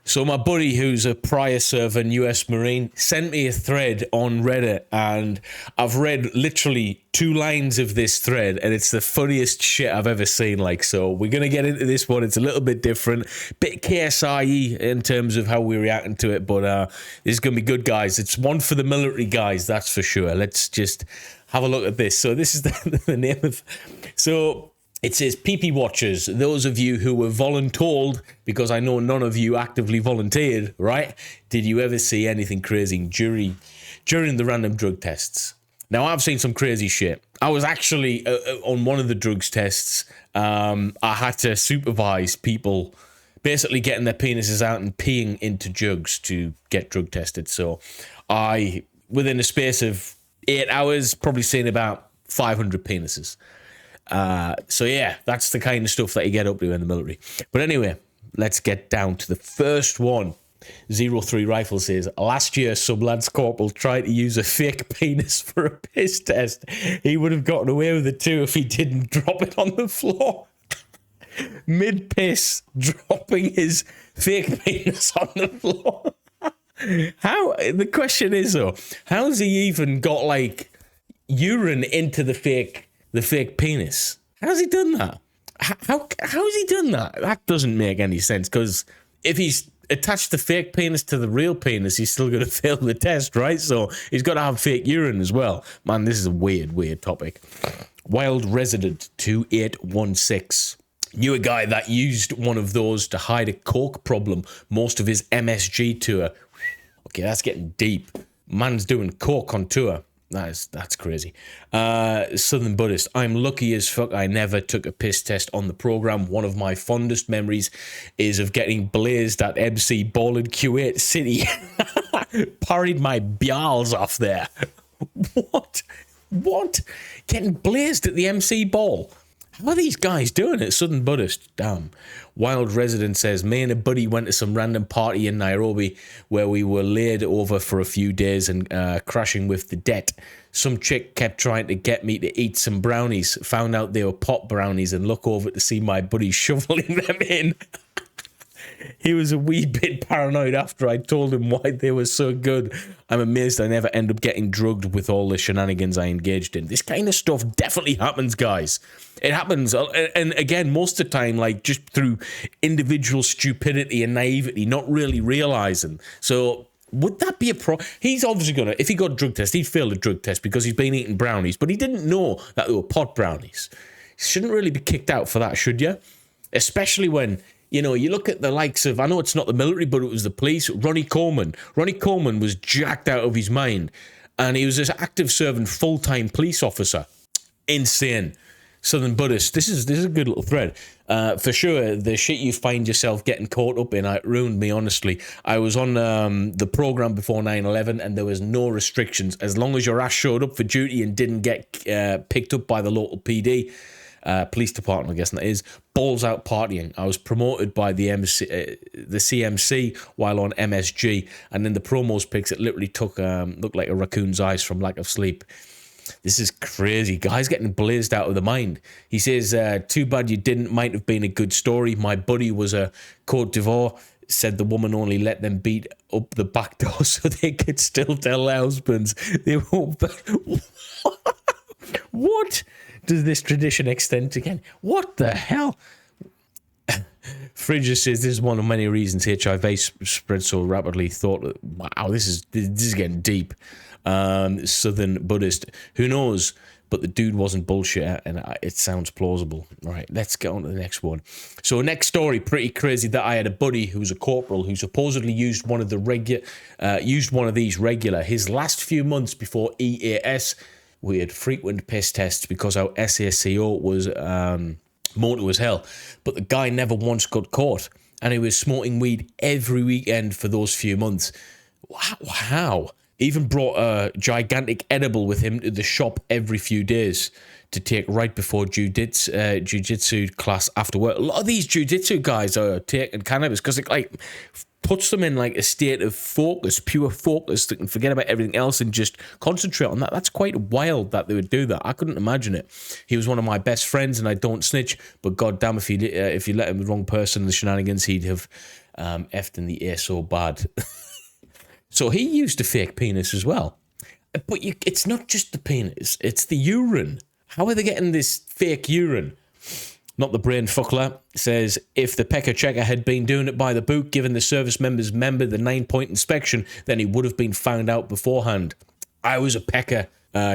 So my buddy, who's a prior serving US Marine, sent me a thread on Reddit, and I've read literally 2 lines of this thread, and it's the funniest shit I've ever seen. Like, so we're going to get into this one. It's a little bit different, bit KSIE in terms of how we're reacting to it, but this is going to be good, guys. It's one for the military guys, that's for sure. Let's just have a look at this. So this is the name of... So... It says, PP Watchers, those of you who were voluntold, because I know none of you actively volunteered, right? Did you ever see anything crazy during the random drug tests? Now, I've seen some crazy shit. I was actually, on one of the drugs tests, I had to supervise people basically getting their penises out and peeing into jugs to get drug tested. So I, within a space of 8 hours, probably seen about 500 penises. So yeah, that's the kind of stuff that you get up to in the military. But anyway, let's get down to the first one. 03 Rifle says, last year some Lance Corporal tried to use a fake penis for a piss test. He would have gotten away with it too if he didn't drop it on the floor. Mid-piss, dropping his fake penis on the floor. The question is though, how's he even got like urine into the fake penis? How's he done that? How's he done that? That doesn't make any sense, because if he's attached the fake penis to the real penis, he's still going to fail the test, right? So he's got to have fake urine as well. Man, this is a weird topic. Wild Resident 2816 knew a guy that used one of those to hide a coke problem most of his MSG tour. Okay, that's getting deep. Man's doing coke on tour. That's crazy. Southern Buddhist. I'm lucky as fuck I never took a piss test on the program. One of my fondest memories is of getting blazed at MC Ball in Kuwait City. Parried my bials off there. What? Getting blazed at the MC Ball? How are these guys doing it? Southern Buddhist. Damn. Wild Resident says, me and a buddy went to some random party in Nairobi where we were laid over for a few days and crashing with the debt. Some chick kept trying to get me to eat some brownies. Found out they were pot brownies and look over to see my buddy shoveling them in. He was a wee bit paranoid after I told him why they were so good. I'm amazed I never end up getting drugged with all the shenanigans I engaged in. This kind of stuff definitely happens, guys. It happens, and again, most of the time, like, just through individual stupidity and naivety, not really realizing. So, would that be a He's obviously gonna, if he got a drug test, he'd fail a drug test because he's been eating brownies, but he didn't know that they were pot brownies. You shouldn't really be kicked out for that, should you? Especially when, you know, you look at the likes of, I know it's not the military, but it was the police. Ronnie Coleman. Ronnie Coleman was jacked out of his mind, and he was an active serving full-time police officer. Insane. Southern Buddhist. This is a good little thread. For sure, the shit you find yourself getting caught up in, it ruined me, honestly. I was on the program before 9/11, and there was no restrictions. As long as your ass showed up for duty and didn't get picked up by the local PD, police department, I guess that is, balls out partying. I was promoted by the CMC while on MSG, and in the promos pics, it literally looked like a raccoon's eyes from lack of sleep. This is crazy. Guys getting blazed out of the mind. He says, too bad you didn't. Might have been a good story. My buddy was a Côte d'Ivoire. Said the woman only let them beat up the back door so they could still tell their husbands they won't. What does this tradition extend to again? What the hell? Frigga says this is one of many reasons HIV spread so rapidly. Thought, wow, this is getting deep. Southern Buddhist, who knows? But the dude wasn't bullshit, and it sounds plausible. All right, let's get on to the next one. So, next story, pretty crazy. That I had a buddy who was a corporal who supposedly used one of these regular. His last few months before EAS, we had frequent piss tests because our SACO was motor as hell. But the guy never once got caught, and he was smoking weed every weekend for those few months. How? Even brought a gigantic edible with him to the shop every few days to take right before jiu-jitsu class after work. A lot of these jiu-jitsu guys are taking cannabis because it like puts them in like a state of focus, pure focus, that can forget about everything else and just concentrate on that. That's quite wild that they would do that. I couldn't imagine it. He was one of my best friends, and I don't snitch, but goddamn, if you let him the wrong person, the shenanigans he'd have effed in the ear so bad. So he used a fake penis as well. But it's not just the penis, it's the urine. How are they getting this fake urine? Not the brain fuckler says, if the pecker checker had been doing it by the book, given the service member's member the 9-point inspection, then he would have been found out beforehand. I was a pecker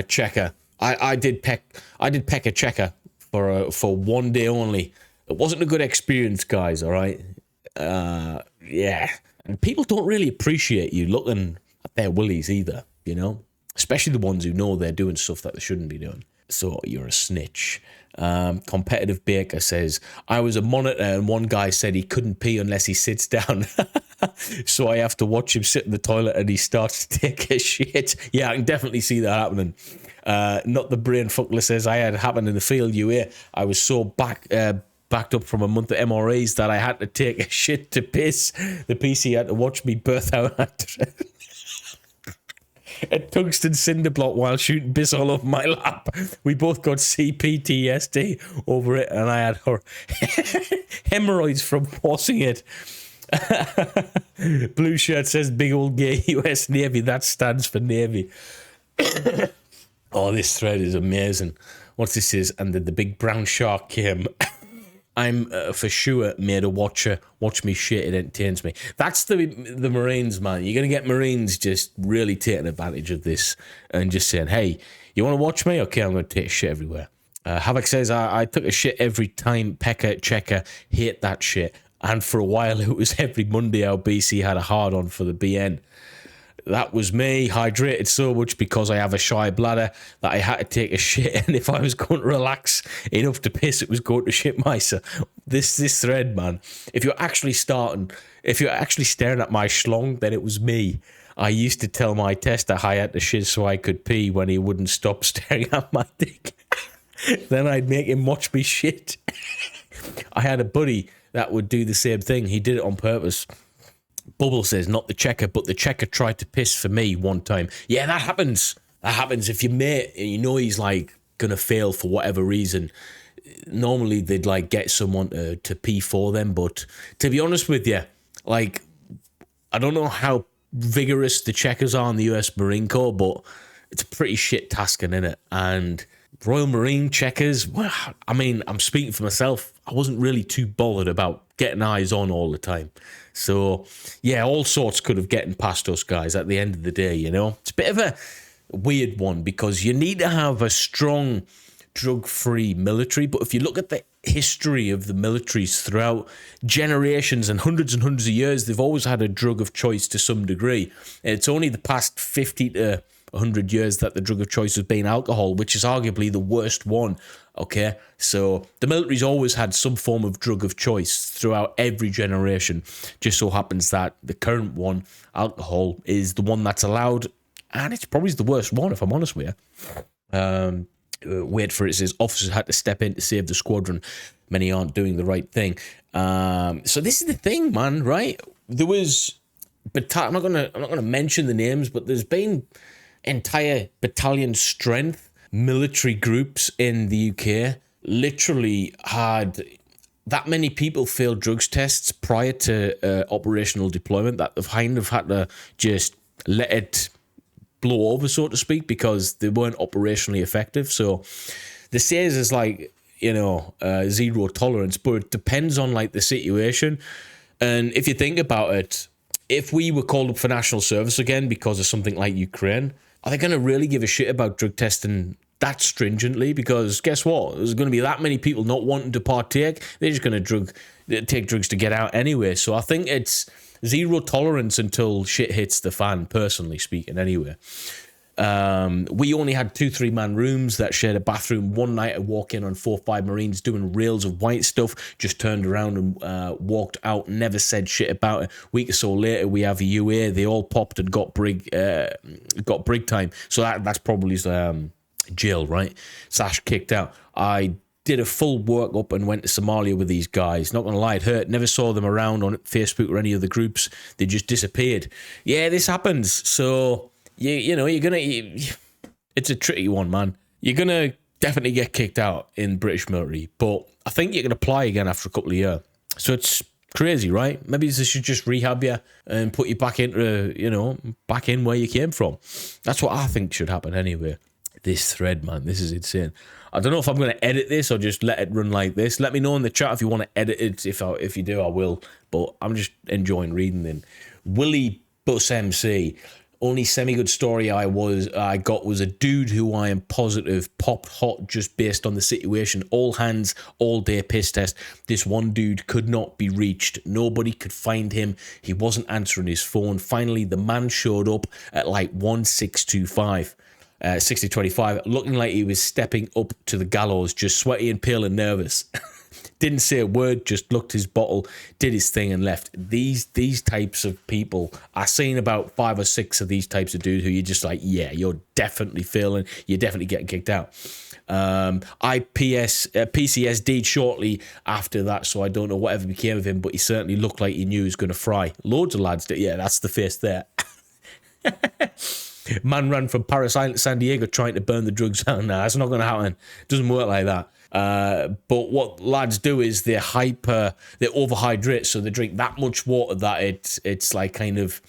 checker. I did pecker checker for 1 day only. It wasn't a good experience, guys. All right, yeah. And people don't really appreciate you looking at their willies either. You know, especially the ones who know they're doing stuff that they shouldn't be doing. So you're a snitch. Competitive Baker says, I was a monitor and one guy said he couldn't pee unless he sits down. So I have to watch him sit in the toilet and he starts to take a shit. Yeah, I can definitely see that happening. Not the brain fuckler says, I had it happen in the field UA. I was so backed up from a month of MREs that I had to take a shit to piss. The PC had to watch me birth out a tungsten cinder block while shooting piss all over my lap. We both got CPTSD over it, and I had hemorrhoids from forcing it. Blue shirt says, big old gay US Navy. That stands for Navy. Oh, this thread is amazing. What's this is? And then the big brown shark came. I'm for sure made a watcher. Watch me shit, it entertains me. That's the Marines, man. You're going to get Marines just really taking advantage of this and just saying, hey, you want to watch me? Okay, I'm going to take a shit everywhere. Havoc says, I took a shit every time pecker checker. Hate that shit. And for a while, it was every Monday our BC had a hard-on for the BN. That was me, hydrated so much because I have a shy bladder that I had to take a shit, and if I was going to relax enough to piss, it was going to shit myself. This thread, man. If you're actually staring at my schlong, then it was me. I used to tell my tester I had to shit so I could pee when he wouldn't stop staring at my dick. Then I'd make him watch me shit. I had a buddy that would do the same thing. He did it on purpose. Bubble says, not the checker, but the checker tried to piss for me one time. Yeah, that happens. That happens if your mate, you know he's like gonna fail for whatever reason. Normally they'd like get someone to pee for them, but to be honest with you, like, I don't know how vigorous the checkers are in the US Marine Corps, but it's a pretty shit tasking, innit? And Royal Marine checkers, well, I mean, I'm speaking for myself. I wasn't really too bothered about getting eyes on all the time. So, yeah, all sorts could have gotten past us guys at the end of the day, you know? It's a bit of a weird one because you need to have a strong drug-free military. But if you look at the history of the militaries throughout generations and hundreds of years, they've always had a drug of choice to some degree. And it's only the past 50 to 100 years that the drug of choice has been alcohol, which is arguably the worst one. Okay, so the military's always had some form of drug of choice throughout every generation. Just so happens that the current one, alcohol, is the one that's allowed, and it's probably the worst one, if I'm honest with you. Wait for it. It says officers had to step in to save the squadron. Many aren't doing the right thing. So this is the thing, man. Right? There was, I'm not gonna mention the names, but there's been entire battalion strength military groups in the UK literally had that many people fail drugs tests prior to operational deployment that they've kind of had to just let it blow over, so to speak, because they weren't operationally effective. So the says is like, you know, zero tolerance, but it depends on like the situation. And if you think about it, if we were called up for national service again because of something like Ukraine, are they going to really give a shit about drug testing that stringently? Because guess what? There's going to be that many people not wanting to partake. They're just going to take drugs to get out anyway. So I think it's zero tolerance until shit hits the fan, personally speaking, anyway. We only had 2-3 man rooms that shared a bathroom. One night I walk in on 4 or 5 Marines doing rails of white stuff, just turned around and walked out, never said shit about it. A week or so later we have a UA, they all popped and got brig time. So that's probably jail, right? / kicked out. I did a full work up and went to Somalia with these guys. Not gonna lie, it hurt. Never saw them around on Facebook or any other groups. They just disappeared. Yeah, this happens. So you know, it's a tricky one, man. You're going to definitely get kicked out in British military, but I think you can apply again after a couple of years. So it's Crazy, right? Maybe they should just rehab you and put you back into, back in where you came from. That's what I think should happen anyway. This thread, man, this is insane. I don't know if I'm going to edit this or just let it run like this. Let me know in the chat if you want to edit it. If you do, I will. But I'm just enjoying reading them. Willie Bus MC. Only semi-good story I got was a dude who I am positive popped hot just based on the situation. All hands, all day piss test. This one dude could not be reached. Nobody could find him. He wasn't answering his phone. Finally, the man showed up at like 1625. 6025, looking like he was stepping up to the gallows, just sweaty and pale and nervous. Didn't say a word, just looked his bottle, did his thing and left. These types of people, I've seen about 5 or 6 of these types of dudes who you're just like, yeah, you're definitely failing, you're definitely getting kicked out. PCSD'd shortly after that, so I don't know whatever became of him, but he certainly looked like he knew he was going to fry. Loads of lads did, yeah, that's the face there. Man ran from Paris Island to San Diego trying to burn the drugs out. Nah, that's not going to happen. It doesn't work like that. But what lads do is they overhydrate, so they drink that much water that it's like kind of,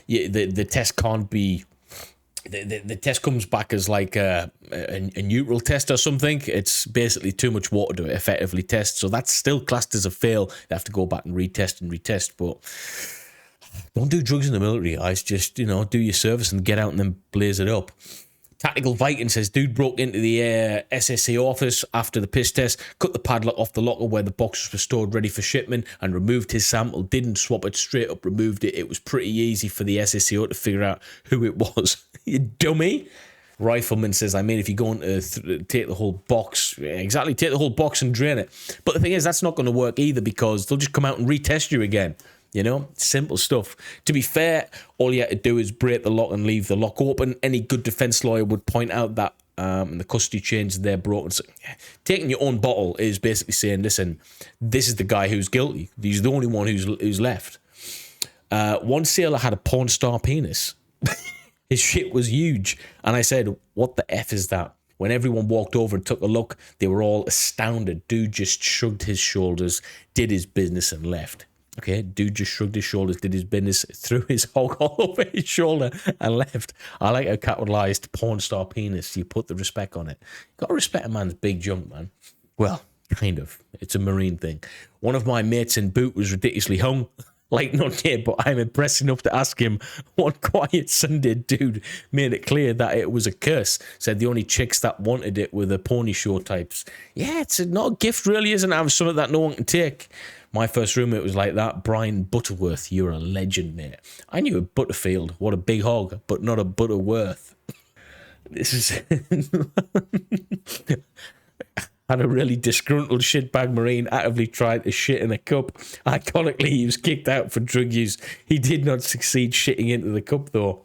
the test can't be, the test comes back as like a neutral test or something. It's basically too much water to effectively test, so that's still classed as a fail. They have to go back and retest, but don't do drugs in the military, guys. Just, do your service and get out and then blaze it up. Tactical Viking says, dude broke into the SSA office after the piss test, cut the padlock off the locker where the boxes were stored ready for shipment and removed his sample. Didn't swap it, straight up removed it. It was pretty easy for the SSAO to figure out who it was. You dummy. Rifleman says, if you're going to take the whole box, exactly, take the whole box and drain it. But the thing is, that's not going to work either, because they'll just come out and retest you again. Simple stuff. To be fair, all you had to do is break the lock and leave the lock open. Any good defense lawyer would point out that the custody chains, they're broken. So, taking your own bottle is basically saying, listen, this is the guy who's guilty. He's the only one who's left. One sailor had a porn star penis. His shit was huge. And I said, what the F is that? When everyone walked over and took a look, they were all astounded. Dude just shrugged his shoulders, did his business and left. Okay, dude just shrugged his shoulders, did his business, threw his hog all over his shoulder and left. I like a capitalized porn star penis. You put the respect on it. Got to respect a man's big junk, man. Well, kind of. It's a Marine thing. One of my mates in boot was ridiculously hung. Like, not yet, but I'm impressed enough to ask him. One quiet Sunday dude made it clear that it was a curse. Said the only chicks that wanted it were the pony show types. Yeah, it's not a gift really, isn't it? Have something that no one can take. My first roommate was like that. Brian Butterworth, you're a legend, mate. I knew a Butterfield. What a big hog, but not a Butterworth. This is... Had a really disgruntled shitbag Marine actively tried to shit in a cup. Iconically, he was kicked out for drug use. He did not succeed shitting into the cup, though.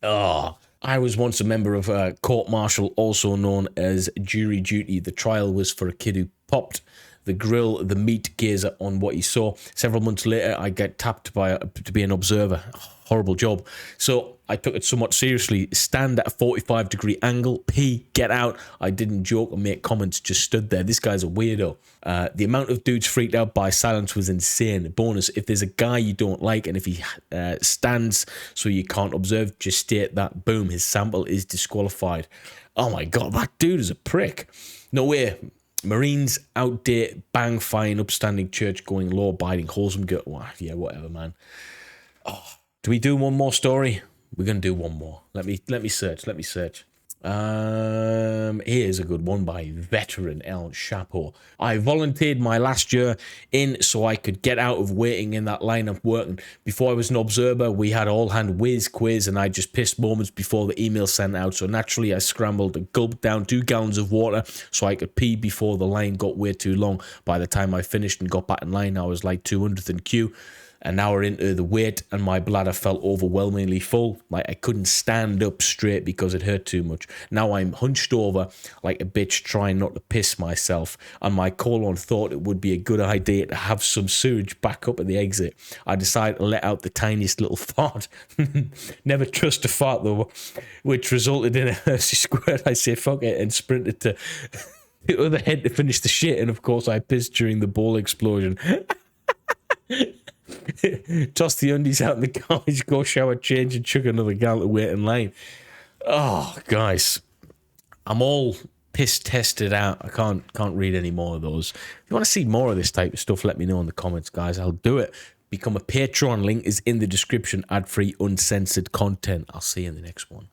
Oh, I was once a member of a court-martial, also known as jury duty. The trial was for a kid who popped the grill, the meat gazer on what he saw. Several months later, I got tapped to be an observer. Horrible job. So I took it somewhat seriously. Stand at a 45-degree angle. Pee, get out. I didn't joke or make comments, just stood there. This guy's a weirdo. The amount of dudes freaked out by silence was insane. Bonus, if there's a guy you don't like and if he stands so you can't observe, just state that. Boom, his sample is disqualified. Oh my God, that dude is a prick. No way. Marines, outdate, bang, fine, upstanding, church-going, law-abiding, wholesome girl. Well, yeah, whatever, man. Oh, do we do one more story? We're going to do one more. Let me search. Here's a good one by veteran El Chapo. I volunteered my last year in so I could get out of waiting in that line of working. Before I was an observer, we had all-hand whiz quiz, and I just pissed moments before the email sent out. So naturally, I scrambled and gulped down 2 gallons of water so I could pee before the line got way too long. By the time I finished and got back in line, I was like 200th in queue. An hour into the wait, and my bladder felt overwhelmingly full. Like I couldn't stand up straight because it hurt too much. Now I'm hunched over like a bitch trying not to piss myself, and my colon thought it would be a good idea to have some sewage back up at the exit. I decided to let out the tiniest little fart. Never trust a fart though, which resulted in a Hershey squirt. I say fuck it and sprinted to the other head to finish the shit, and of course I pissed during the ball explosion. Toss the undies out in the garbage, go shower, change, and chuck another gal to wait in line. Oh, guys, I'm all piss tested out. I can't read any more of those. If you want to see more of this type of stuff, let me know in the comments, guys. I'll do it. Become a Patreon. Link is in the description. Ad-free, uncensored content. I'll see you in the next one.